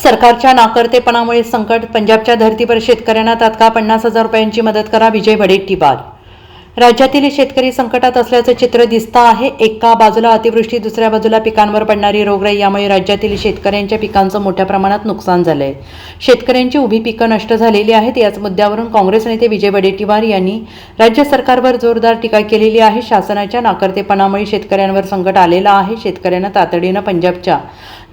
सरकारच्या नाकर्तेपणामुळे संकट, पंजाबच्या धर्तीवर शेतकऱ्यांना तात्काळ 50,000 रुपयांची मदत करा, विजय वडेट्टीवार। राज्यातील शेतकरी संकटात असल्याचं चित्र दिसतं आहे। एका बाजूला अतिवृष्टी, दुसऱ्या बाजूला पिकांवर पडणारी रोगराई, यामुळे राज्यातील शेतकऱ्यांच्या पिकांचं मोठ्या प्रमाणात नुकसान झालंय। शेतकऱ्यांची उभी पिकं नष्ट झालेली आहेत। याच मुद्द्यावरून काँग्रेस नेते विजय वडेट्टीवार यांनी राज्य सरकारवर जोरदार टीका केलेली आहे। शासनाच्या नाकर्तेपणामुळे शेतकऱ्यांवर संकट आलेलं आहे। शेतकऱ्यांना तातडीनं पंजाबच्या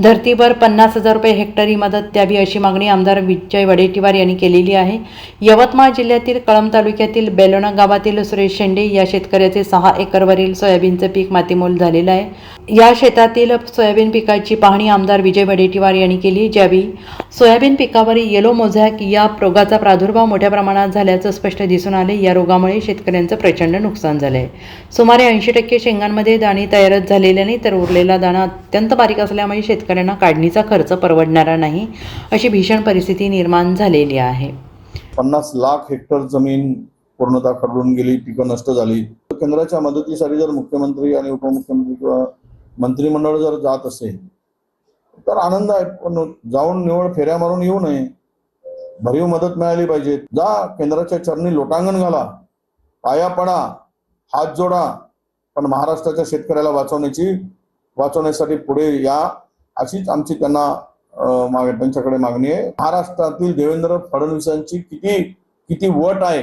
धर्तीवर 50,000 रुपये हेक्टरी मदत द्यावी, अशी मागणी आमदार विजय वडेट्टीवार यांनी केलेली आहे। यवतमाळ जिल्ह्यातील कळंब तालुक्यातील बेलोणा गावातील सुरेश शेंडे या शेतकऱ्याचे 6 एकरवरील सोयाबीनचं पीक मातीमोल झालेलं आहे। या शेतातील सोयाबीन पिकाची पाहणी आमदार विजय वडेट्टीवार यांनी केली, ज्यावेळी सोयाबीन पिकावर येलो मोझॅक या रोगाचा प्रादुर्भाव मोठ्या प्रमाणात झाल्याचं स्पष्ट दिसून आले। या रोगामुळे शेतकऱ्यांचं प्रचंड नुकसान झालंय। सुमारे 80% शेंगांमध्ये दाणे तयारच झालेले नाही, तर उरलेला दाणा अत्यंत बारीक असल्यामुळे शेतकऱ्यांना काढणीचा खर्च परवडणारा नाही, अशी भीषण परिस्थिती निर्माण झालेली आहे। 50 लाख हेक्टर जमीन पूर्णतः खरडून गेली, पिकं नष्ट झाली। केंद्राच्या मदतीसाठी जर मुख्यमंत्री आणि उपमुख्यमंत्री किंवा मंत्रिमंडळ जर जात असेल तर आनंद आहे, पण जाऊन निवड फेऱ्या मारून येऊ नये। भरीव मदत मिळाली पाहिजे। जा केंद्राच्या चरणी लोटांगण घाला, पाया पडा, हात जोडा, पण महाराष्ट्राच्या शेतकऱ्याला वाचवण्यासाठी पुढे या, अशीच आमची त्यांच्याकडे मागणी आहे। महाराष्ट्रातील देवेंद्र फडणवीसांची किती वट आहे,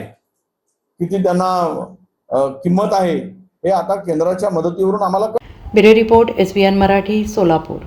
किती त्यांना किंमत आहे, हे आता केंद्राच्या मदतीवरून आम्हाला। Bureau report, SBN Marathi, Solapur.